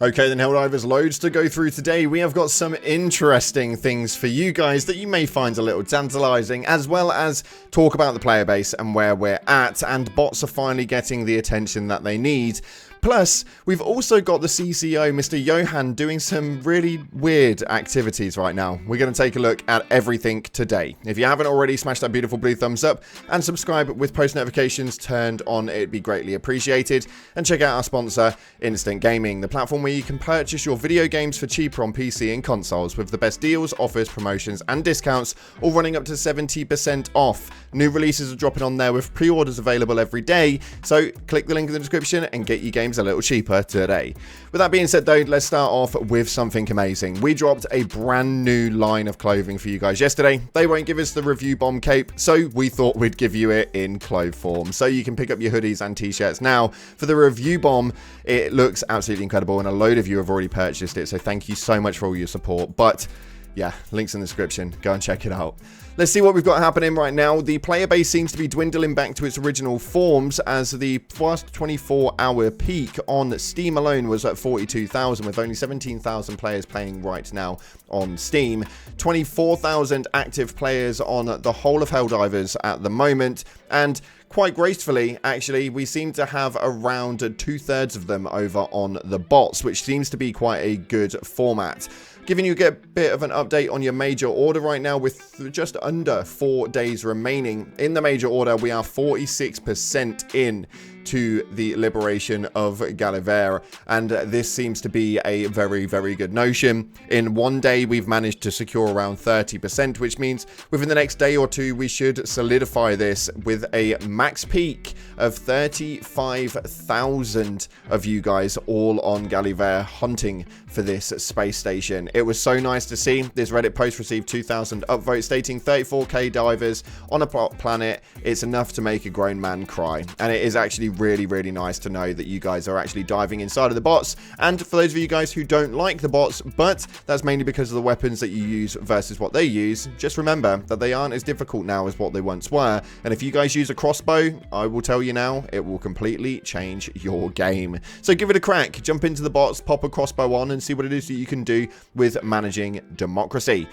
Okay then, Helldivers, loads to go through today. We have got some interesting things for you guys that you may find a little tantalizing, as well as talk about the player base and where we're at, and bots are finally getting the attention that they need. Plus, we've also got the CCO, Mr. Johan, doing some really weird activities right now. We're going to take a look at everything today. If you haven't already, smash that beautiful blue thumbs up and subscribe with post notifications turned on. It'd be greatly appreciated. And check out our sponsor, Instant Gaming, the platform where you can purchase your video games for cheaper on PC and consoles with the best deals, offers, promotions, and discounts, all running up to 70% off. New releases are dropping on there with pre-orders available every day. So click the link in the description and get your games a little cheaper today. With that being said though, let's start off with something amazing. We dropped a brand new line of clothing for you guys yesterday. They won't give us the review bomb cape, so we thought we'd give you it in clothes form. So you can pick up your hoodies and t-shirts now. For the review bomb, it looks absolutely incredible and a load of you have already purchased it, so thank you so much for all your support. But yeah, links in the description. Go and check it out. Let's see what we've got happening right now. The player base seems to be dwindling back to its original forms, as the first 24-hour peak on Steam alone was at 42,000, with only 17,000 players playing right now on Steam. 24,000 active players on the whole of Helldivers at the moment, and quite gracefully, actually, we seem to have around 2/3 of them over on the bots, which seems to be quite a good format. Giving you a bit of an update on your major order right now, with just under 4 days remaining. In the major order, we are 46% in to the liberation of Helldivers, and this seems to be a very, very good notion. In 1 day, we've managed to secure around 30%, which means within the next day or two, we should solidify this with a max peak of 35,000 of you guys all on Helldivers hunting for this space station. It was so nice to see. This Reddit post received 2,000 upvotes stating 34k divers on a planet. It's enough to make a grown man cry, and it is actually really, really nice to know that you guys are actually diving inside of the bots. And for those of you guys who don't like the bots, but that's mainly because of the weapons that you use versus what they use, just remember that they aren't as difficult now as what they once were. And if you guys use a crossbow, I will tell you now, it will completely change your game. So give it a crack, jump into the bots, pop a crossbow on, and see what it is that you can do with managing democracy.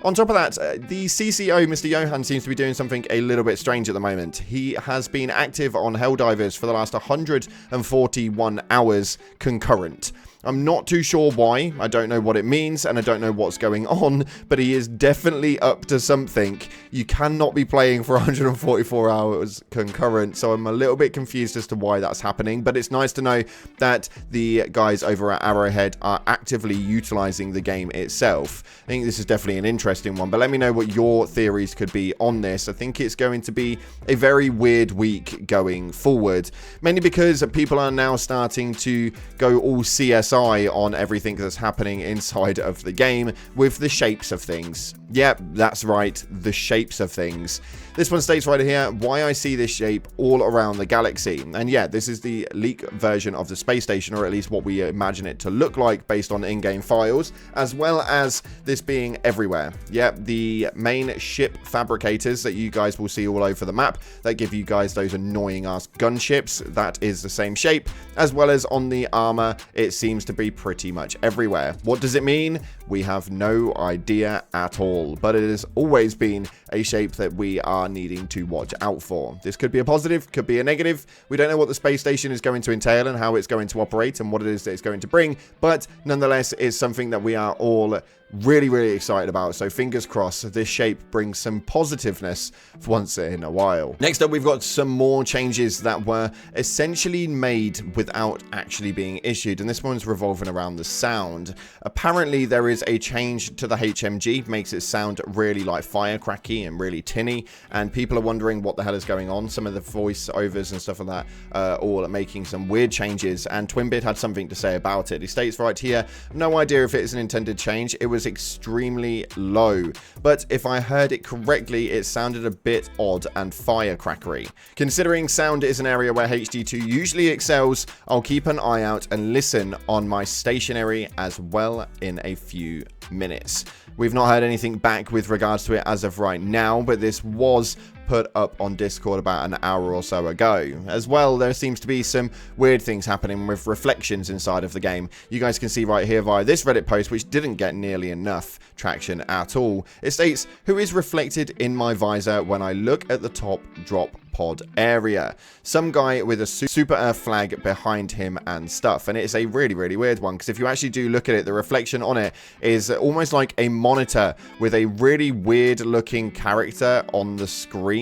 On top of that, the CCO, Mr. Johan, seems to be doing something a little bit strange at the moment. He has been active on Helldivers for the last 141 hours concurrent. I'm not too sure why, I don't know what it means, and I don't know what's going on, but he is definitely up to something. You cannot be playing for 144 hours concurrent, so I'm a little bit confused as to why that's happening, but it's nice to know that the guys over at Arrowhead are actively utilizing the game itself. I think this is definitely an interesting one, but let me know what your theories could be on this. I think it's going to be a very weird week going forward, mainly because people are now starting to go all CSI on everything that's happening inside of the game with the shapes of things. Yep, that's right, the shapes of things. This one states right here why I see this shape all around the galaxy. And yeah, this is the leak version of the space station, or at least what we imagine it to look like based on in-game files, as well as this being everywhere. Yep, the main ship fabricators that you guys will see all over the map that give you guys those annoying ass gunships, that is the same shape, as well as on the armor, it seems to be pretty much everywhere. What does it mean? We have no idea at all, but it has always been a shape that we are needing to watch out for. This could be a positive, could be a negative. We don't know what the space station is going to entail and how it's going to operate and what it is that it's going to bring, but nonetheless, it's something that we are all really, really excited about. So fingers crossed this shape brings some positiveness for once in a while. Next up, we've got some more changes that were essentially made without actually being issued, and this one's revolving around the sound. Apparently there is a change to the HMG, makes it sound really like firecracky and really tinny, and people are wondering what the hell is going on. Some of the voiceovers and stuff like that all are making some weird changes, and Twinbit had something to say about it. He states right here, no idea if it is an intended change. It was extremely low, but if I heard it correctly, it sounded a bit odd and firecrackery. Considering sound is an area where HD2 usually excels, I'll keep an eye out and listen on my stationary as well in a few minutes. We've not heard anything back with regards to it as of right now, but this was put up on Discord about an hour or so ago. As well, there seems to be some weird things happening with reflections inside of the game. You guys can see right here via this Reddit post, which didn't get nearly enough traction at all. It states, "Who is reflected in my visor when I look at the top drop pod area?" Some guy with a Super Earth flag behind him and stuff. And it's a really, really weird one, because if you actually do look at it, the reflection on it is almost like a monitor with a really weird looking character on the screen.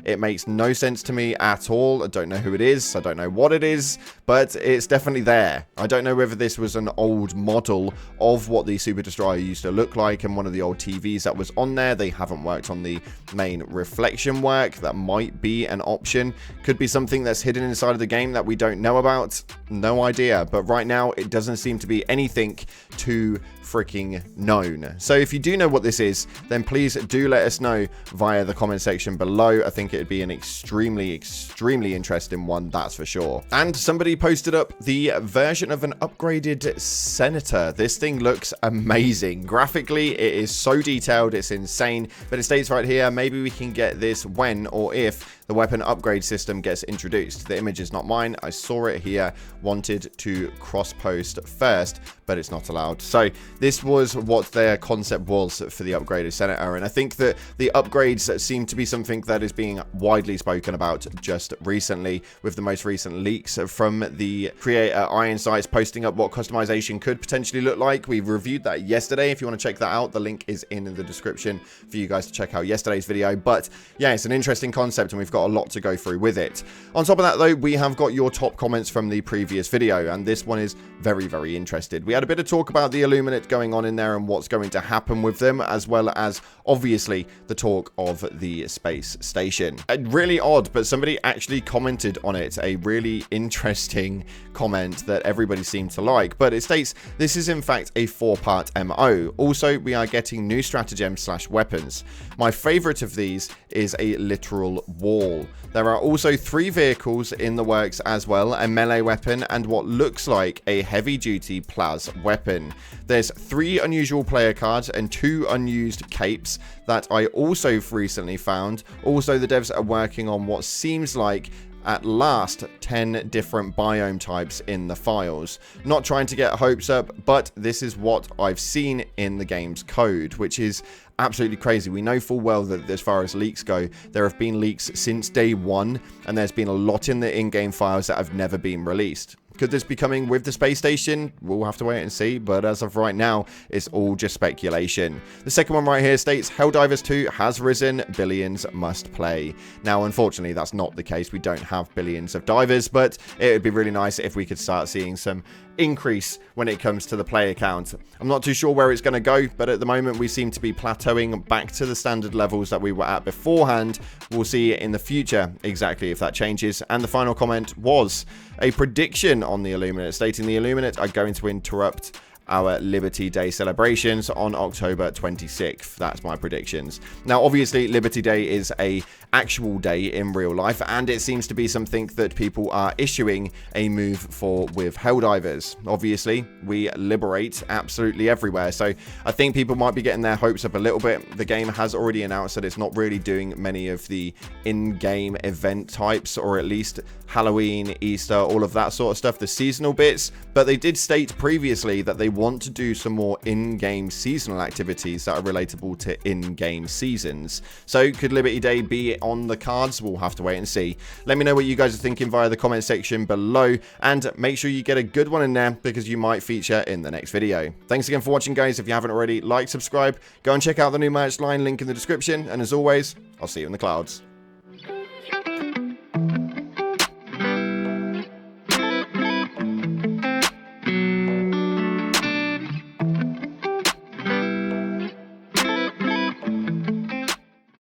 It makes no sense to me at all. I don't know who it is. I don't know what it is, but it's definitely there. I don't know whether this was an old model of what the Super Destroyer used to look like and one of the old TVs that was on there. They haven't worked on the main reflection work. That might be an option. Could be something that's hidden inside of the game that we don't know about. No idea. But right now, it doesn't seem to be anything too freaking known. So if you do know what this is, then please do let us know via the comment section below. I think it'd be an extremely interesting one, that's for sure. And somebody posted up the version of an upgraded Senator. This thing looks amazing. Graphically, it is so detailed, it's insane. But it states right here, maybe we can get this when or if the weapon upgrade system gets introduced. The image is not mine. I saw it here. Wanted to cross-post first, but it's not allowed. So this was what their concept was for the upgraded Senator. And I think that the upgrades seem to be something that is being widely spoken about just recently, with the most recent leaks from the creator Iron Sights posting up what customization could potentially look like. We reviewed that yesterday. If you want to check that out, the link is in the description for you guys to check out yesterday's video. But yeah, it's an interesting concept, and we've got a lot to go through with it. On top of that, though, we have got your top comments from the previous video, and this one is very interested. We had a bit of talk about the Illuminate going on in there and what's going to happen with them, as well as obviously the talk of the space station. Really odd, but somebody actually commented on it, a really interesting comment that everybody seemed to like. But it states, this is in fact a 4-part MO. Also, we are getting new stratagems / weapons. My favorite of these is a literal wall. There are also 3 vehicles in the works as well, a melee weapon and what looks like a heavy-duty Plaz weapon. There's 3 unusual player cards and 2 unused capes that I also recently found. Also, the devs are working on what seems like at last 10 different biome types in the files. Not trying to get hopes up, but this is what I've seen in the game's code, which is absolutely crazy. We know full well that as far as leaks go, there have been leaks since day 1, and there's been a lot in the in-game files that have never been released. Could this be coming with the space station? We'll have to wait and see, but as of right now, it's all just speculation. The second one right here states, Helldivers 2 has risen, billions must play. Now, unfortunately, that's not the case. We don't have billions of divers, but it would be really nice if we could start seeing some increase when it comes to the player count. I'm not too sure where it's going to go, but at the moment we seem to be plateauing back to the standard levels that we were at beforehand. We'll see in the future exactly if that changes. And the final comment was a prediction on the Illuminate, stating the Illuminate are going to interrupt our Liberty Day celebrations on October 26th. That's my predictions. Now, obviously, Liberty Day is a actual day in real life, and it seems to be something that people are issuing a move for with Helldivers. Obviously, we liberate absolutely everywhere, so I think people might be getting their hopes up a little bit. The game has already announced that it's not really doing many of the in-game event types, or at least Halloween, Easter, all of that sort of stuff, the seasonal bits, but they did state previously that they want to do some more in-game seasonal activities that are relatable to in-game seasons. So could Liberty Day be on the cards? We'll have to wait and see. Let me know what you guys are thinking via the comment section below, and make sure you get a good one in there because you might feature in the next video. Thanks again for watching, guys. If you haven't already, like, subscribe, go and check out the new merch line, link in the description, and as always, I'll see you in the clouds.